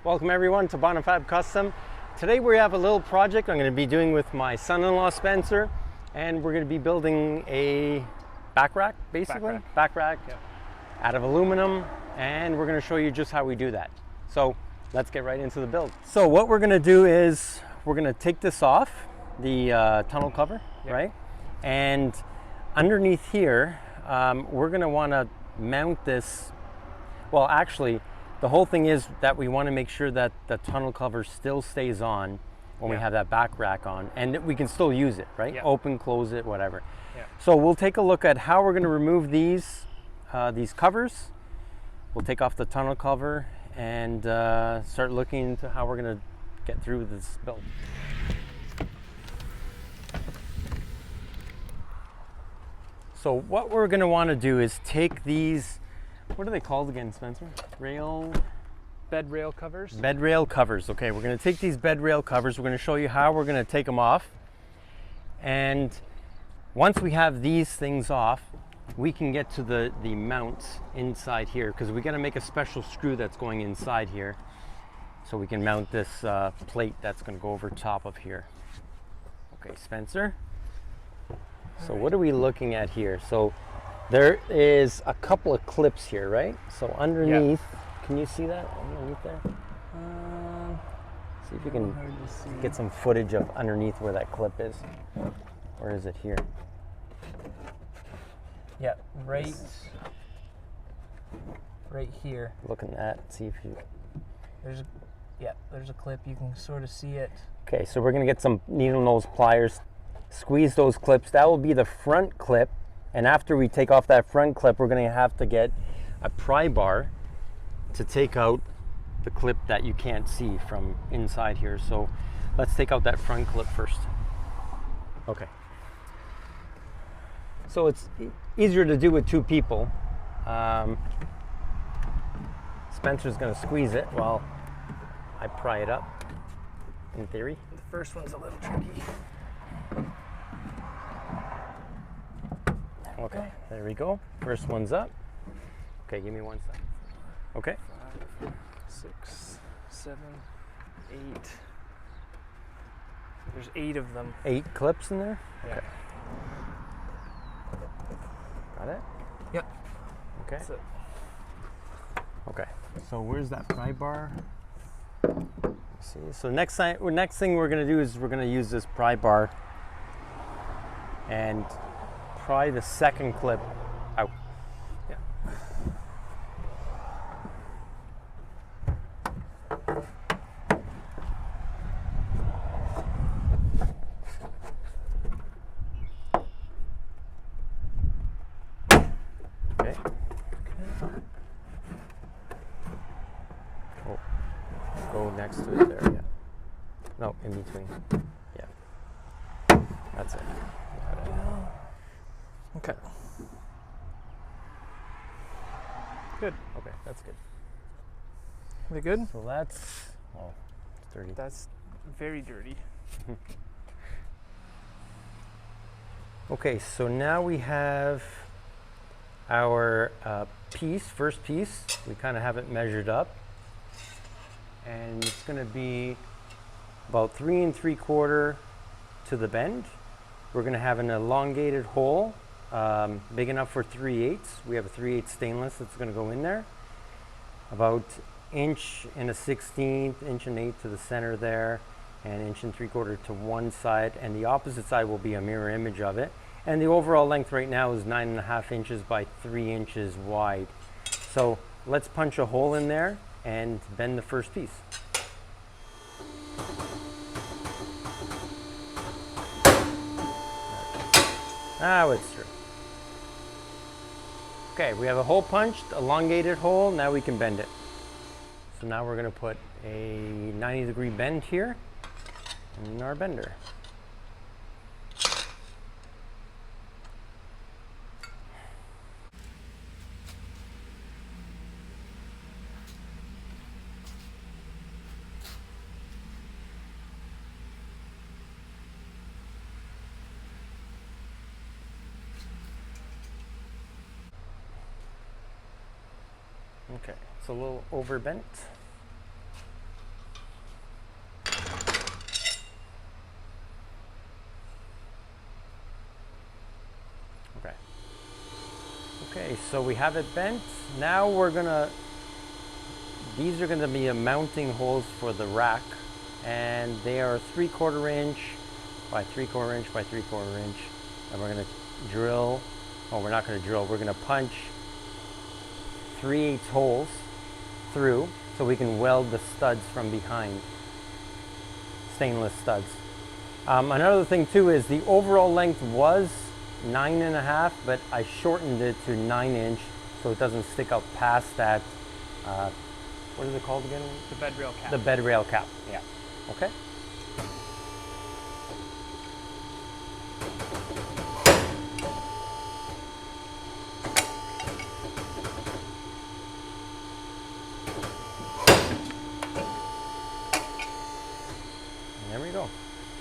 Welcome everyone to Bonifabcustom. Today we have a little project I'm going to be doing with my son-in-law Spencer, and we're going to be building a back rack, basically. Back rack Yep. Out of aluminum, and we're going to show you just how we do that. So let's get right into the build. So what we're going to do is we're going to take this off, the tonneau cover, Yep. right? And underneath here, we're going to want to mount this. Well, actually, the whole thing is that we want to make sure that the tonneau cover still stays on when we have that back rack on, and that we can still use it, right? Yeah. Open, close it, whatever. Yeah. So we'll take a look at how we're going to remove these covers. We'll take off the tonneau cover and start looking into how we're going to get through this build. So what we're going to want to do is take these, what are they called again, Spencer? Bed rail covers. Bed rail covers. Okay, we're going to take these bed rail covers. We're going to show you how we're going to take them off. And once we have these things off, we can get to the mounts inside here, because we got to make a special screw that's going inside here so we can mount this plate that's going to go over top of here. Okay, Spencer. So what are we looking at here? So there is a couple of clips here, right? So underneath, can you see that underneath there? See if you can get some footage of underneath where that clip is. Or is it here? Yeah, right here. Looking at that, see if you... There's a clip. You can sort of see it. Okay, so we're gonna get some needle nose pliers, squeeze those clips. That will be the front clip. And after we take off that front clip, we're gonna have to get a pry bar to take out the clip that you can't see from inside here. So let's take out that front clip first. Okay. So it's easier to do with two people. Spencer's gonna squeeze it while I pry it up, in theory. The first one's a little tricky. Okay, there we go. First one's up. Okay, give me 1 second. Okay. 5, 6, 7, 8. There's 8 of them. 8 clips in there? Yeah. Okay. Got it? Yep. Okay. That's it. Okay. So where's that pry bar? Let's see. So next thing we're gonna do is we're gonna use this pry bar and pry the second clip out. Yeah. Okay. Oh, go next to it there, yeah. No, in between. Yeah. That's it. Got it. Okay. Good. Okay, that's good. We good? So that's, oh, it's dirty. That's very dirty. Okay, so now we have our first piece. We kind of have it measured up. And it's going to be about 3 3/4 to the bend. We're going to have an elongated hole, big enough for 3/8. We have a 3/8 stainless that's going to go in there. About 1 1/16, 1 1/8 to the center there, and 1 3/4 to one side, and the opposite side will be a mirror image of it. And the overall length right now is 9.5 inches by 3 inches wide. So let's punch a hole in there and bend the first piece. Now it's through. Okay, we have a hole punched, elongated hole, now we can bend it. So now we're gonna put a 90-degree bend here in our bender. Okay, it's a little overbent. so we have it bent. Now these are gonna be mounting holes for the rack, and they are 3/4 inch by 3/4 inch by 3/4 inch. And we're gonna drill, oh, we're not gonna drill, we're gonna punch 3/8 holes through so we can weld the studs from behind, stainless studs. Another thing too is the overall length was 9.5, but I shortened it to 9 inch so it doesn't stick out past that, what is it called again? The bed rail cap. The bed rail cap, yeah. Okay. And there we go,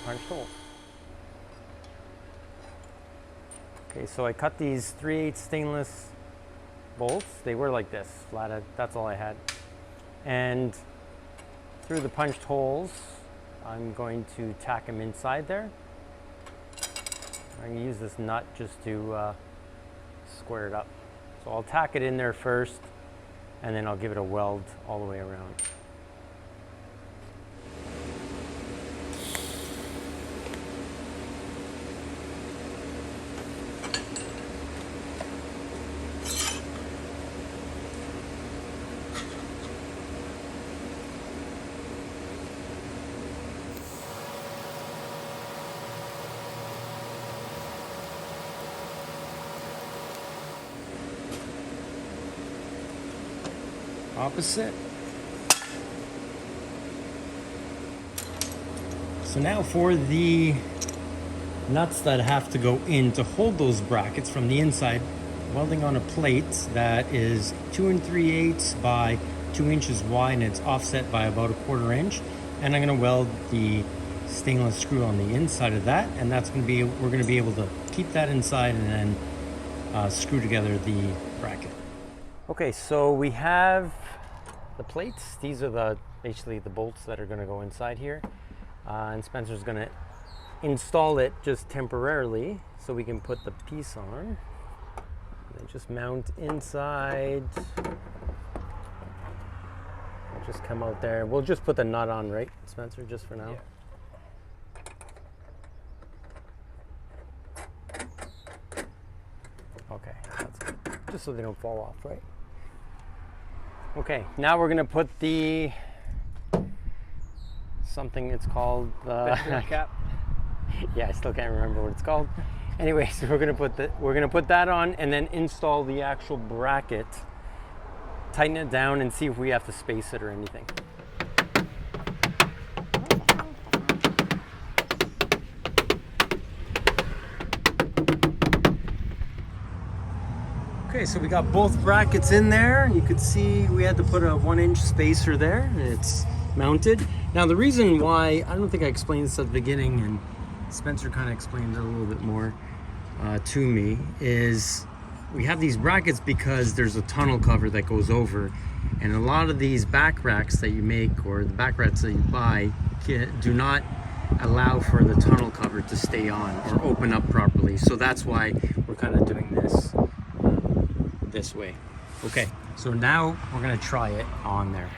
punched hole. Okay, so I cut these 3/8 stainless bolts. They were like this, flat, that's all I had. And through the punched holes, I'm going to tack them inside there. I'm going to use this nut just to square it up. So I'll tack it in there first, and then I'll give it a weld all the way around. Opposite. So now for the nuts that have to go in to hold those brackets from the inside, welding on a plate that is 2 3/8 by 2 inches wide, and it's offset by about 1/4 inch. And I'm going to weld the stainless screw on the inside of that, and that's going to be, we're going to be able to keep that inside and then screw together the bracket. Okay, so we have the plates. These are basically the bolts that are going to go inside here, and Spencer's going to install it just temporarily so we can put the piece on. And just mount inside. Just come out there. We'll just put the nut on, right, Spencer, just for now? Yeah. Okay, that's good. Just so they don't fall off, right? Okay, now we're gonna put the something, it's called Bed rail cap. yeah, I still can't remember what it's called. Anyway, so we're gonna put that on and then install the actual bracket, tighten it down, and see if we have to space it or anything. Okay, so we got both brackets in there. You could see we had to put a 1 inch spacer there. It's mounted. Now the reason why, I don't think I explained this at the beginning, and Spencer kind of explained it a little bit more to me, is we have these brackets because there's a tonneau cover that goes over, and a lot of these back racks that you make or the back racks that you buy do not allow for the tonneau cover to stay on or open up properly. So that's why we're kind of doing this way. Okay, so now we're gonna try it on there.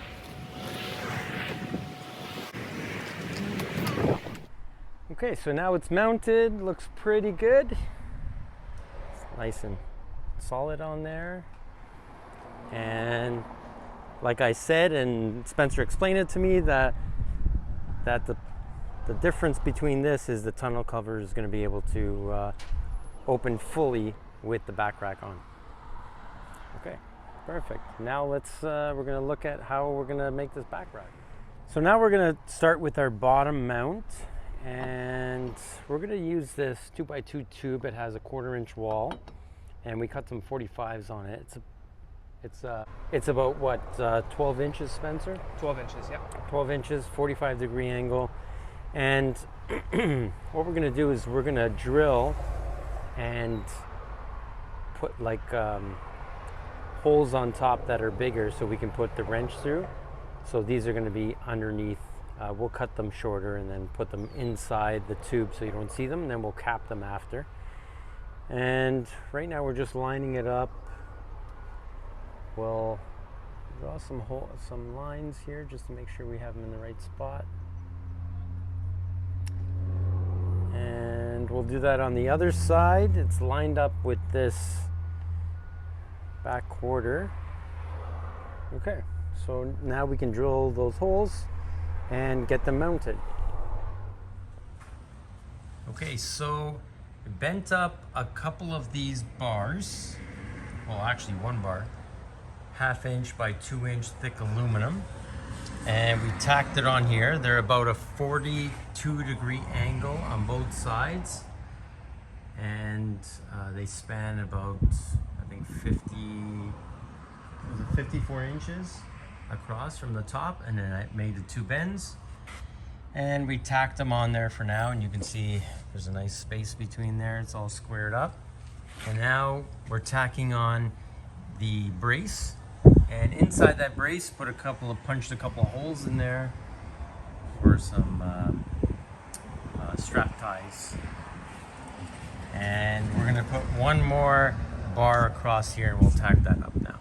Okay, so now it's mounted, looks pretty good. It's nice and solid on there. And like I said, and Spencer explained it to me, that the difference between this is the tonneau cover is going to be able to open fully with the back rack on. Okay, perfect. Now we're going to look at how we're going to make this back rack. So now we're going to start with our bottom mount, and we're going to use this 2x2 tube. It has a 1/4 inch wall, and we cut some 45s on it. It's about what, 12 inches, Spencer? 12 inches, yeah. 12 inches, 45-degree angle. And what we're going to do is we're going to drill and put like holes on top that are bigger so we can put the wrench through. So these are going to be underneath. We'll cut them shorter and then put them inside the tube so you don't see them, and then we'll cap them after. And right now we're just lining it up we'll draw some lines here just to make sure we have them in the right spot. And we'll do that on the other side. It's lined up with this back quarter. Okay, so now we can drill those holes and get them mounted. Okay, so we bent up a couple of these bars. Well, actually one bar, 1/2 inch by 2 inch thick aluminum. And we tacked it on here. They're about a 42-degree angle on both sides. And they span about, I think 54 inches across from the top. And then I made the 2 bends. And we tacked them on there for now. And you can see there's a nice space between there. It's all squared up. And now we're tacking on the brace. And inside that brace, punched a couple of holes in there for some strap ties. And we're gonna put one more bar across here and we'll tack that up now.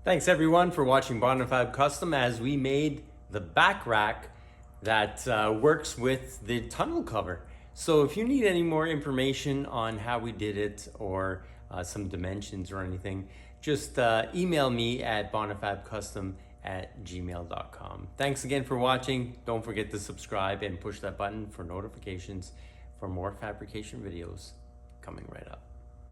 Thanks everyone for watching Bonifabcustom as we made the back rack that works with the tunnel cover. So if you need any more information on how we did it or some dimensions or anything, just email me at bonifabcustom@gmail.com. Thanks again for watching. Don't forget to subscribe and push that button for notifications for more fabrication videos coming right up.